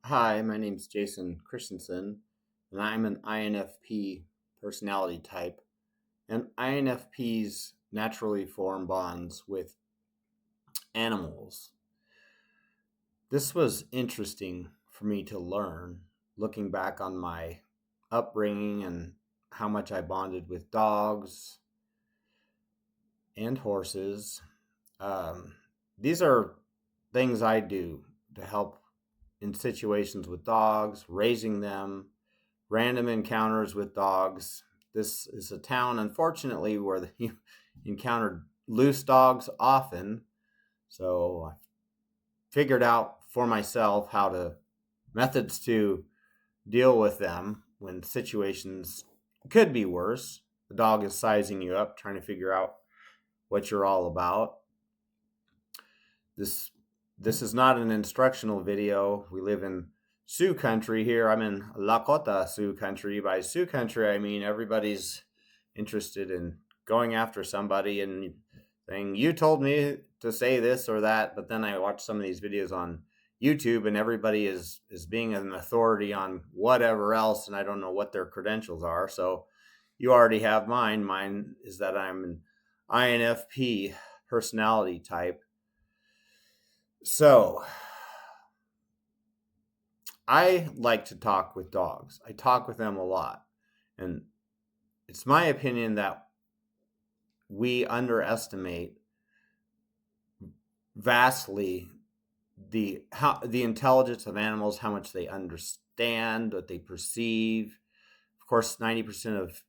Hi, my name's Jason Christensen, and I'm an INFP personality type. And INFPs naturally form bonds with animals. This was interesting for me to learn, looking back on my upbringing and how much I bonded with dogs and horses. Um, these are things I do to help in situations with dogs, raising them, random encounters with dogs. This is a town, unfortunately, where you encountered loose dogs often. So I figured out for myself how to methods to deal with them when situations could be worse. The dog is sizing you up, trying to figure out what you're all about. This this is not an instructional video. We live in Sioux country here. I'm in Lakota Sioux country. By Sioux country, I mean everybody's interested in going after somebody and saying, "You told me to say this or that." But then I watch some of these videos on YouTube, and everybody is being an authority on whatever else, and I don't know what their credentials are. So you already have mine. Mine is that I'm an INFP personality type. So I like to talk with dogs. I talk with them a lot. And it's my opinion that we underestimate vastly the intelligence of animals, how much they understand, what they perceive. Of course, 90% of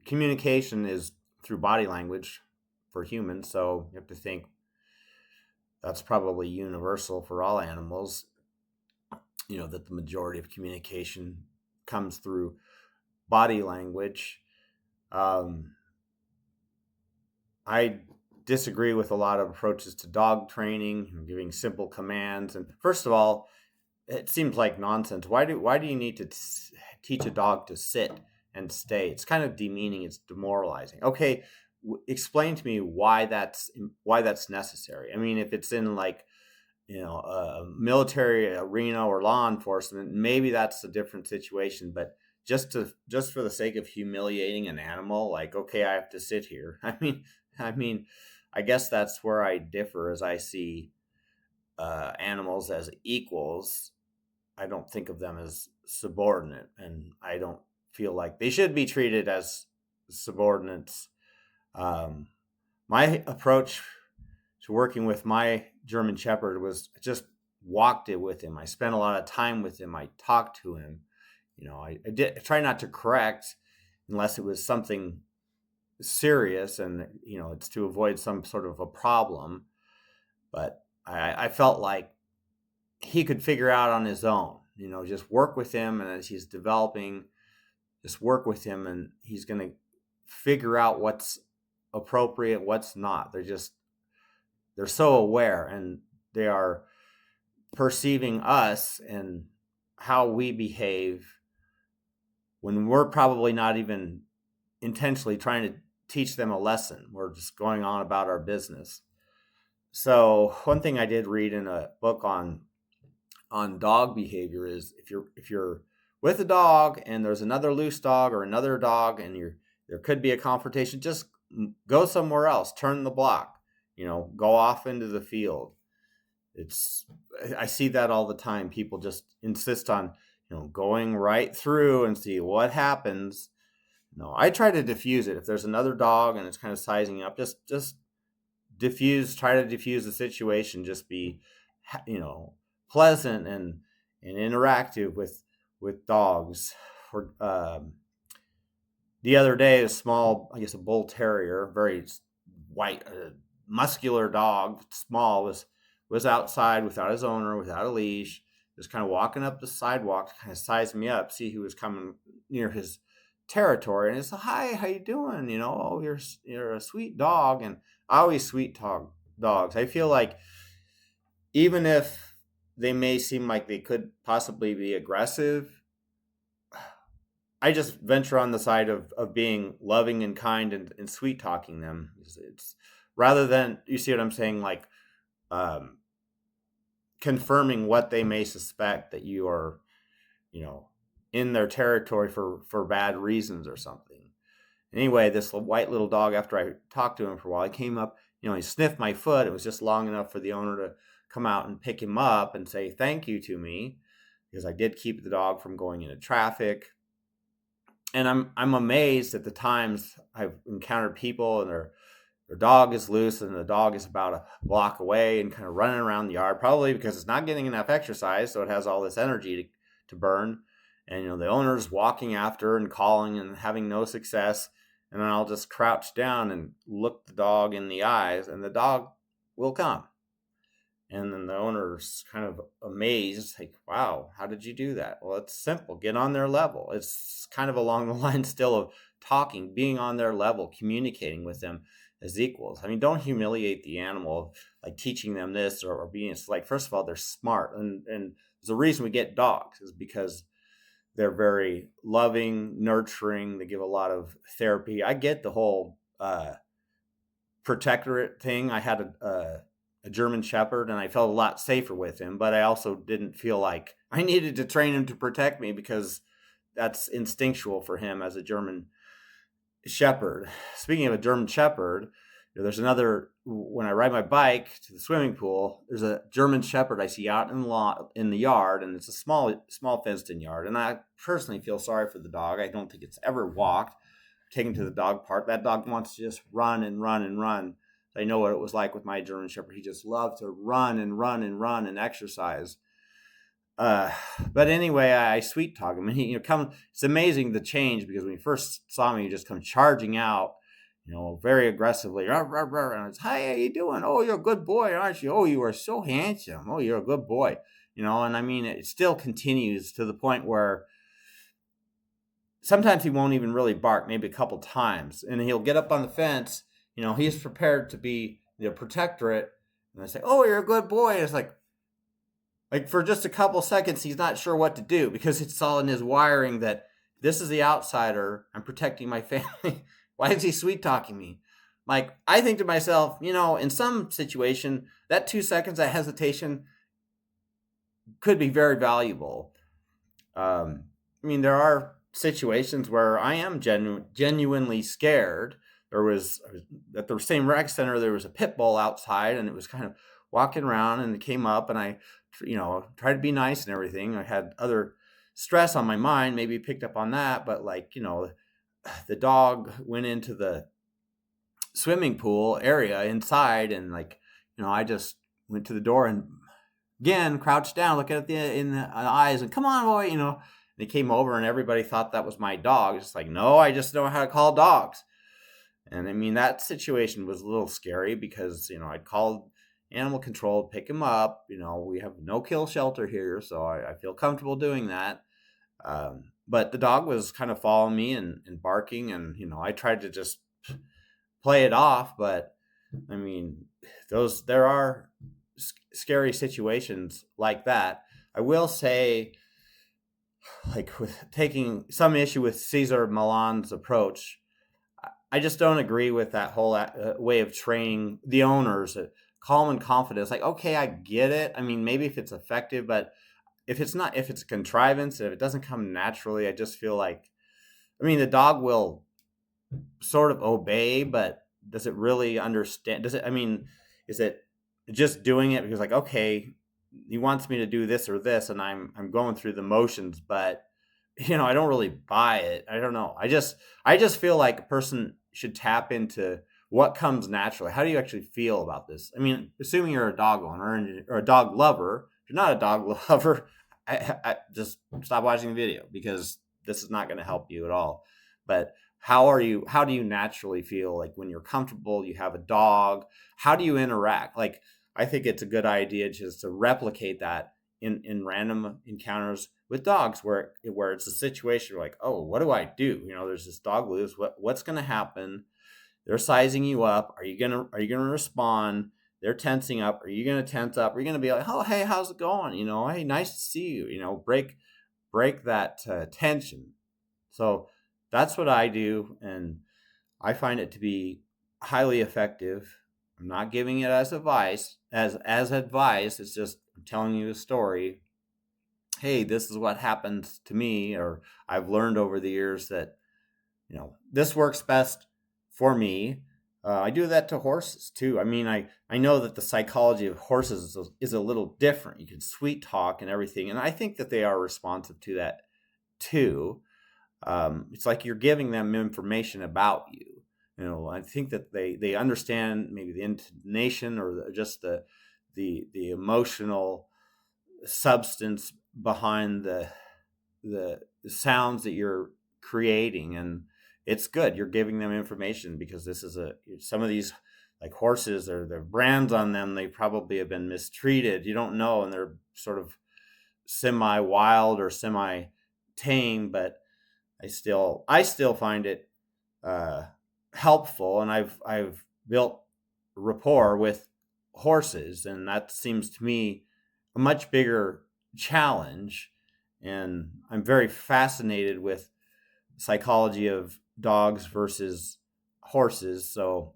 communication is through body language for humans, so you have to think that's probably universal for all animals, that the majority of communication comes through body language. Um, I disagree with a lot of approaches to dog training, giving simple commands. And first of all, it seems like nonsense. Why do you need to teach a dog to sit and stay? It's kind of demeaning. It's demoralizing. Okay, explain to me why that's necessary. I mean, if it's in like a military arena or law enforcement, maybe that's a different situation. But just for the sake of humiliating an animal, like, okay, I have to sit here. I mean, I guess that's where I differ, as I see animals as equals. I don't think of them as subordinate, and I don't feel like they should be treated as subordinates. Um, my approach to working with my German Shepherd was just walked it with him. I spent a lot of time with him. I talked to him. I try not to correct unless it was something serious, and it's to avoid some sort of a problem. But I felt like he could figure out on his own. Just work with him, and as he's developing, just work with him, and he's going to figure out what's appropriate, what's not. They're so aware, and they are perceiving us and how we behave when we're probably not even intentionally trying to teach them a lesson. We're just going on about our business. So one thing I did read in a book on dog behavior is if you're with a dog and there's another loose dog or another dog and there could be a confrontation, just go somewhere else, turn the block, go off into the field. It's I see that all the time. People just insist on going right through and see what happens. No, I try to diffuse it. If there's another dog and it's kind of sizing up, just diffuse. Try to diffuse the situation. Just be, pleasant and interactive with dogs. For the other day, a small, I guess, a bull terrier, very white, muscular dog, small, was outside without his owner, without a leash, just kind of walking up the sidewalk, kind of sizing me up, see who was coming near his territory, and it's, "Hi, how you doing? Oh, you're a sweet dog." And I always sweet talk dogs. I feel like even if they may seem like they could possibly be aggressive, I just venture on the side of being loving and kind and sweet talking them. It's rather than, you see what I'm saying, like, um, confirming what they may suspect, that you are, in their territory for bad reasons or something. Anyway, this white little dog, after I talked to him for a while, he came up, he sniffed my foot. It was just long enough for the owner to come out and pick him up and say thank you to me, because I did keep the dog from going into traffic. And I'm amazed at the times I've encountered people and their dog is loose and the dog is about a block away and kind of running around the yard, probably because it's not getting enough exercise, so it has all this energy to burn. And the owner's walking after and calling and having no success. And then I'll just crouch down and look the dog in the eyes, and the dog will come. And then the owner's kind of amazed, like, wow, how did you do that? Well, it's simple. Get on their level. It's kind of along the line still of talking, being on their level, communicating with them as equals. I mean, don't humiliate the animal, like teaching them this or being, it's like, first of all, they're smart. And there's a reason we get dogs, is because they're very loving, nurturing. They give a lot of therapy. I get the whole protectorate thing. I had a German Shepherd, and I felt a lot safer with him, but I also didn't feel like I needed to train him to protect me, because that's instinctual for him as a German Shepherd. Speaking of a German Shepherd, there's another, when I ride my bike to the swimming pool, there's a German Shepherd I see out in the yard, and it's a small fenced-in yard. And I personally feel sorry for the dog. I don't think it's ever walked. Take him to the dog park. That dog wants to just run and run and run. I know what it was like with my German Shepherd. He just loved to run and run and run and exercise. But anyway, I sweet talk him, and he, it's amazing the change, because when he first saw me, he just come charging out, very aggressively. Rah, rah, rah, and I was, hi, how you doing? Oh, you're a good boy, aren't you? Oh, you are so handsome. Oh, you're a good boy. And I mean, it still continues to the point where sometimes he won't even really bark, maybe a couple times, and he'll get up on the fence. He's prepared to be the protectorate, and I say, oh, you're a good boy. And it's like for just a couple seconds, he's not sure what to do, because it's all in his wiring that this is the outsider. I'm protecting my family. Why is he sweet talking me? Like, I think to myself, in some situation, that 2 seconds of hesitation could be very valuable. I mean, there are situations where I am genuinely scared. There was, at the same rec center, there was a pit bull outside, and it was kind of walking around, and it came up, and I, tried to be nice and everything. I had other stress on my mind, maybe picked up on that, but the dog went into the swimming pool area inside, and I just went to the door and again crouched down, looking at in the eyes, and come on, boy, And he came over, and everybody thought that was my dog. It's like, no, I just know how to call dogs. And I mean, that situation was a little scary, because I'd called animal control, pick him up. We have no kill shelter here, so I feel comfortable doing that. But the dog was kind of following me and barking, and I tried to just play it off. But I mean, there are scary situations like that. I will say, with taking some issue with Cesar Millan's approach, I just don't agree with that whole way of training the owners. Calm and confident. Like, okay, I get it. I mean, maybe if it's effective, but if it's a contrivance, if it doesn't come naturally, I just feel like, I mean, the dog will sort of obey, but does it really understand? Is it just doing it because, okay, he wants me to do this or this, and I'm going through the motions, but I don't really buy it. I don't know. I just feel like a person should tap into what comes naturally. How do you actually feel about this? I mean, assuming you're a dog owner or a dog lover. If you're not a dog lover, I just stop watching the video, because this is not going to help you at all. But how do you naturally feel when you're comfortable, you have a dog? How do you interact? I think it's a good idea just to replicate that in random encounters with dogs, where it's a situation where oh, what do I do? There's this dog loose. What's going to happen? They're sizing you up. Are you gonna respond? They're tensing up. Are you gonna tense up? Are you gonna be like, oh, hey, how's it going? Hey, nice to see you. Break that tension. So that's what I do, and I find it to be highly effective. I'm not giving it as advice. It's just telling you a story. Hey, this is what happens to me, or I've learned over the years that, this works best for me. I do that to horses too. I mean, I know that the psychology of horses is a little different. You can sweet talk and everything. And I think that they are responsive to that too. It's like you're giving them information about you. I think that they understand maybe the intonation or just the emotional substance behind the sounds that you're creating, and it's good. You're giving them information because this is some of these, like horses, or their brands on them, they probably have been mistreated. You don't know, and they're sort of semi wild or semi tame, but I still find it helpful, and I've built rapport with horses, and that seems to me a much bigger challenge. And I'm very fascinated with psychology of dogs versus horses. So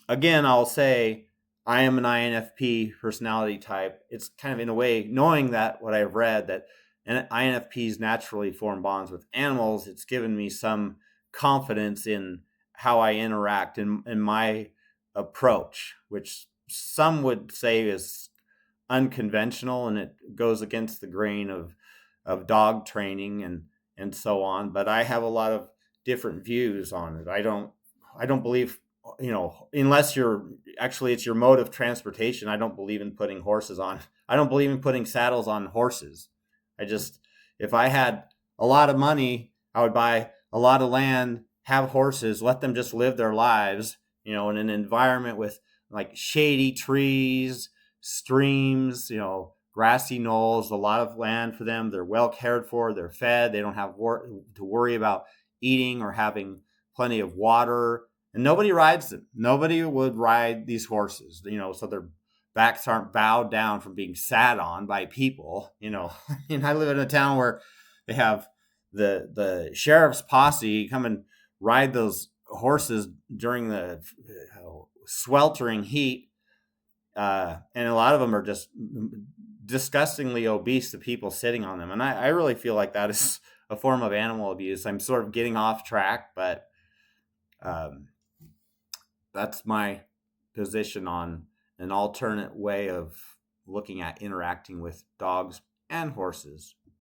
again, I'll say I am an INFP personality type. It's kind of, in a way, knowing that, what I've read, that INFPs naturally form bonds with animals, it's given me some confidence in how I interact in my approach, which some would say is unconventional, and it goes against the grain of dog training and so on. But I have a lot of different views on it. I don't believe, unless it's your mode of transportation. I don't believe in putting horses on. I don't believe in putting saddles on horses. If I had a lot of money, I would buy a lot of land, have horses, let them just live their lives, in an environment with like shady trees, streams, grassy knolls, a lot of land for them. They're well cared for. They're fed. They don't have to worry about eating or having plenty of water. And nobody rides them. Nobody would ride these horses, so their backs aren't bowed down from being sat on by people. I live in a town where they have the sheriff's posse come and ride those horses during the sweltering heat. And a lot of them are just disgustingly obese, the people sitting on them. And I really feel like that is a form of animal abuse. I'm sort of getting off track, but that's my position on an alternate way of looking at interacting with dogs and horses.